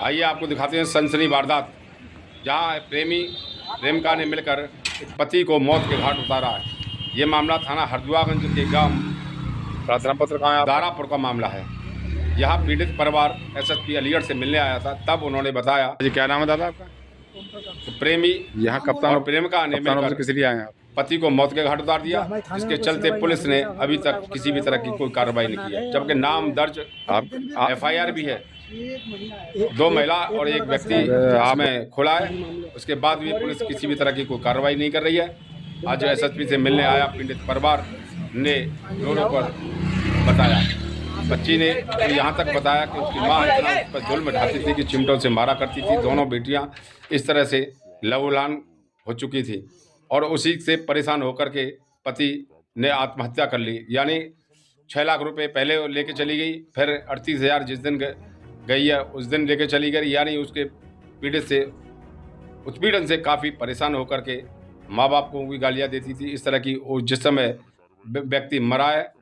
आइए आपको दिखाते हैं सनसनी वारदात, जहां प्रेमिका ने मिलकर एक पति को मौत के घाट उतारा है। ये मामला थाना हरदुआगंज के गांव प्रार्थना पत्र का दारापुर का मामला है। यहाँ पीड़ित परिवार एसएसपी अलीगढ़ से मिलने आया था, तब उन्होंने बताया। जी क्या नाम है दादा आपका? तो प्रेमी यहाँ कप्तान और प्रेमिका ने मिलकर किस लिए आए हैं? पति को मौत के घाट उतार दिया। इसके चलते पुलिस ने अभी तक किसी भी तरह की कोई कार्रवाई नहीं की है, जबकि नाम दर्ज FIR भी है। 2 महिला और 1 व्यक्ति में खुला है। उसके बाद भी पुलिस किसी भी तरह की कोई कार्रवाई नहीं कर रही है। आज SSP से मिलने आया पीड़ित परिवार ने दोनों पर बताया। बच्ची ने यहाँ तक बताया कि उसकी माँ इतना उस पर जुल्म ढाती थी कि चिमटों से मारा करती थी। दोनों बेटियाँ इस तरह से लहूलुहान हो चुकी थी और उसी से परेशान होकर के पति ने आत्महत्या कर ली। यानी 6 लाख रुपए पहले लेके चली गई, फिर 38,000 जिस दिन गई है उस दिन लेके चली गई। यानी उसके उत्पीड़न से काफ़ी परेशान होकर के माँ बाप को भी गालियाँ देती थी। इस तरह की जिस समय व्यक्ति मरा है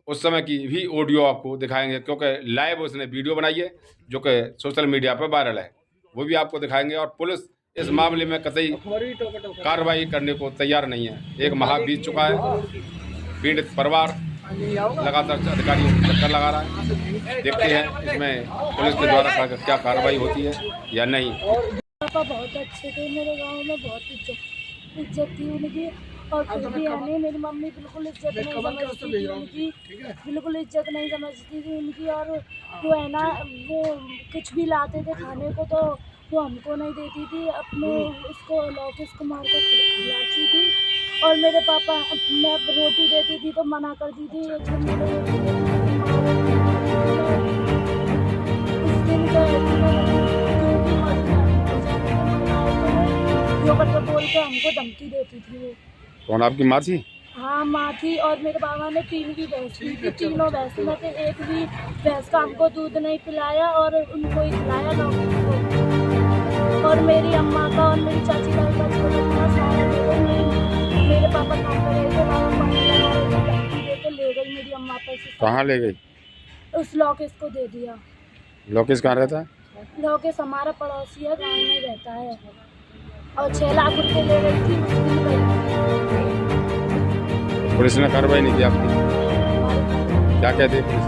उस समय की भी ऑडियो आपको दिखाएंगे, क्योंकि लाइव उसने वीडियो बनाई है जो कि सोशल मीडिया पर वायरल है, वो भी आपको दिखाएंगे। और पुलिस इस मामले में कतई कार्रवाई करने को तैयार नहीं है। 1 माह बीत चुका है, पीड़ित परिवार लगातार अधिकारियों को चक्कर लगा रहा है। देखते हैं इसमें पुलिस के द्वारा क्या कार्रवाई होती है या नहीं। पापा बहुत अच्छे थे, मेरे गांव में बहुत इज्जत थी उनकी, और फिर भी आने मेरी मम्मी बिल्कुल इज्जत नहीं समझती थी उनकी, बिल्कुल इज्जत नहीं समझती थी उनकी। और वो है ना, वो कुछ भी लाते थे खाने को तो वो हमको नहीं देती थी, अपने उसको लौकिस को मार कर खिलाती थी। और मेरे पापा मैं रोटी देती थी तो मना कर दी थी। उस दिन जो करके बोल के हमको धमकी देती थी वो। कौन आपकी माँ थी? हाँ माँ थी। और मेरे बाबा ने 3 भी भैंस ली थी, तीनों भैंस में से 1 भी भैंस का हमको दूध नहीं पिलाया और उनको ही खिलाया लौकी को। और मेरी अम्मा का और मेरी चाची का छोटा सारा मेरे पापा काम कर रहे थे, बाबा पानी लगा रहे थे, धमकी दे के ले गई मेरी अम्मा पर। कहाँ ले गई? उस लौकेश को दे दिया। लोकेश कहाँ रहता है? लौकेश हमारा पड़ोसी है, गाँव में रहता है। और 6 लाख रुपए ले गई थी, पुलिस ने कार्रवाई नहीं की आपकी? क्या कहती है पुलिस?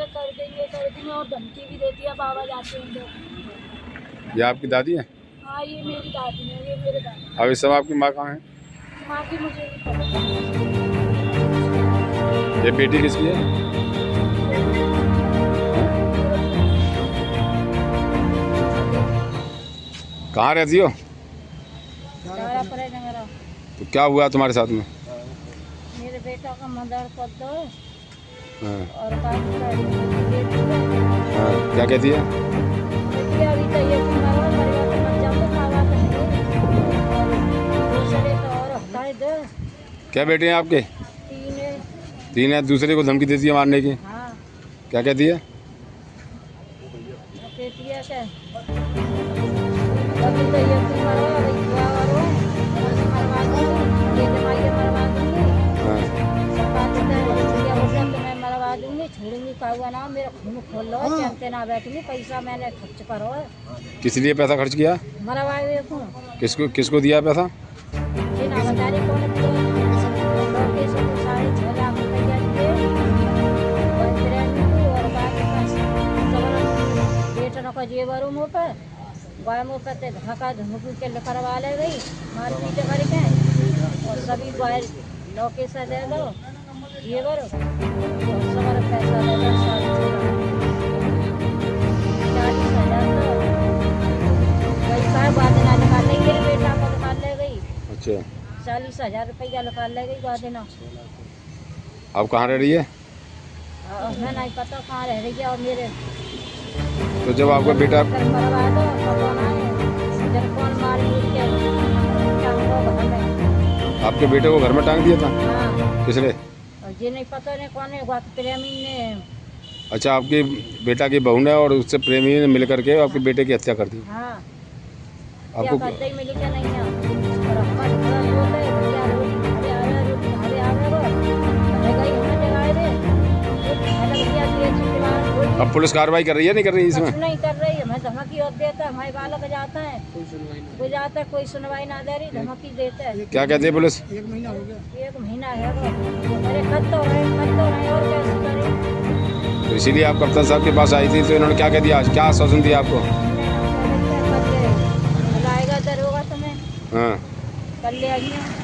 कर देंगे और धमकी भी देती है, बाबा जाते होंगे। ये आपकी दादी है? हाँ ये मेरी दादी है, ये मेरे दादी। अब इस समय आपकी माँ कहाँ है? माँ की मुझे नहीं पता। ये बेटी किसकी है? कहाँ रहती हो? तो क्या हुआ तुम्हारे साथ में? मेरे बेटा का मदर कर दो। और क्या कहती है? अभी तो ये क्या बेटे हैं आपके? 3 है। दूसरे को धमकी देती है मारने की? हाँ। क्या कहती है? कहती है क्या? ना मेरा खून खोल लो, चलते ना बैठूंगी, पैसा मैंने खर्च करो। किस लिए पैसा खर्च किया? मरवाए किसको दिया पैसा? ना बता रही कौन दिया। 6.5 लाख रुपया दिए और बाकी बेटन का जेवर मुँह पे गाय मुँह पे धक्का धमकी के करवा ले गई, मारपीट करके। और सभी गाय लौके से दे दो जेवर और सबर पैसा दे दो 40,000 पैसा बाद ना निकाल लेंगे, बेटा को निकाल ले गई। अच्छा 40,000 रुपया निकाल ले गई बाद ना। अब कहाँ रह रही है? मैं नहीं पता कहाँ रह रही है। और मेरे तो जब आपका बेटा मरवा दो जब कौन मारी आपके बेटे को घर में टांग दिया था? हाँ। किसने? ये नहीं पता ने कौन है, प्रेमी ने। अच्छा आपके बेटा की बहू ने और उससे प्रेमी ने मिलकर के आपके बेटे की हत्या कर दी? हाँ। आपको क्या करते ही मिली क्या नहीं है। और हमारे घर बोलते हैं भैया रोटी आ गए वो गई हमें जगाए दे। एक भैया दिए अब पुलिस कार्रवाई कर रही है, नहीं कर रही कुछ इसमें? नहीं कर रही, हमें धमकी और देता है, हमारे बालक जाता है वो जाता है, कोई सुनवाई ना दे रही, धमकी देता है। क्या कहती है पुलिस? 1 महीना है वो, मेरे खत तो रहे और कैसे करें। तो इसीलिए आप कप्तान साहब के पास आई थी, तो इन्होंने क्या कह दिया आज, क्या आश्वासन दिया आपको? बुलाएगा दरोगा तुम्हें, हाँ। कल ले आइए।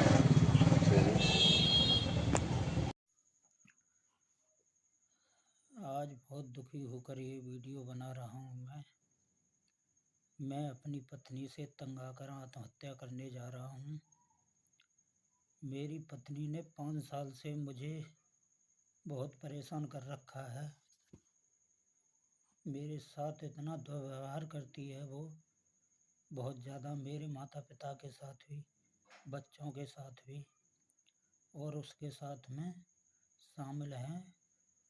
आज बहुत दुखी होकर ये वीडियो बना रहा हूँ। मैं अपनी पत्नी से तंग आकर आत्महत्या करने जा रहा हूँ। मेरी पत्नी ने 5 साल से मुझे बहुत परेशान कर रखा है। मेरे साथ इतना दुर्व्यवहार करती है वो, बहुत ज़्यादा, मेरे माता पिता के साथ भी, बच्चों के साथ भी, और उसके साथ में शामिल हैं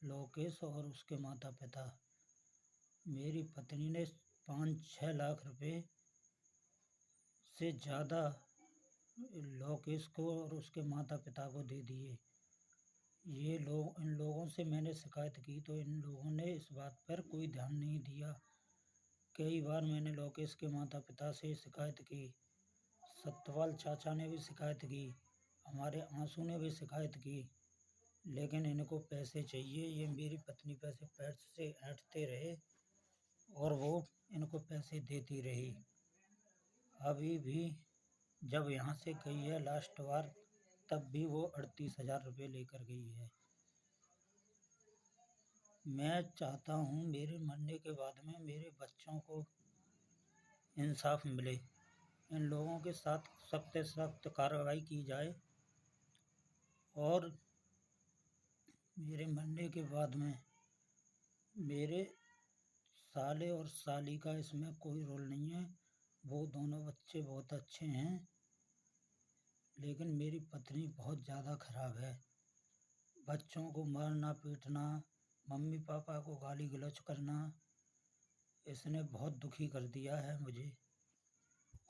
लोकेश और उसके माता पिता। मेरी पत्नी ने 5-6 लाख रुपए से ज़्यादा लोकेश को और उसके माता पिता को दे दिए। इन लोगों से मैंने शिकायत की तो इन लोगों ने इस बात पर कोई ध्यान नहीं दिया। कई बार मैंने लोकेश के माता पिता से शिकायत की, सत्यपाल चाचा ने भी शिकायत की, हमारे आंसू ने भी शिकायत की, लेकिन इनको पैसे चाहिए। ये मेरी पत्नी पैसे पैर से ऐंठते रहे और वो इनको पैसे देती रही। अभी भी जब यहाँ से गई है लास्ट बार, तब भी वो 38,000 रुपये लेकर गई है। मैं चाहता हूँ मेरे मरने के बाद में मेरे बच्चों को इंसाफ मिले। इन लोगों के साथ सख्त से सख्त कार्रवाई की जाए और मेरे मरने के बाद में मेरे साले और साली का इसमें कोई रोल नहीं है। वो दोनों बच्चे बहुत अच्छे हैं, लेकिन मेरी पत्नी बहुत ज़्यादा खराब है। बच्चों को मारना पीटना, मम्मी पापा को गाली गलौज करना, इसने बहुत दुखी कर दिया है मुझे,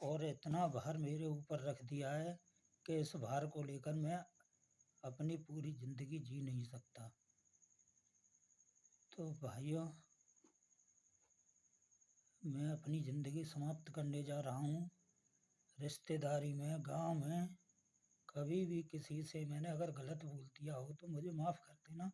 और इतना भार मेरे ऊपर रख दिया है कि इस भार को लेकर मैं अपनी पूरी ज़िंदगी जी नहीं सकता। तो भाइयों, मैं अपनी ज़िंदगी समाप्त करने जा रहा हूँ। रिश्तेदारी में, गांव में कभी भी किसी से मैंने अगर गलत बोल दिया हो तो मुझे माफ़ कर देना।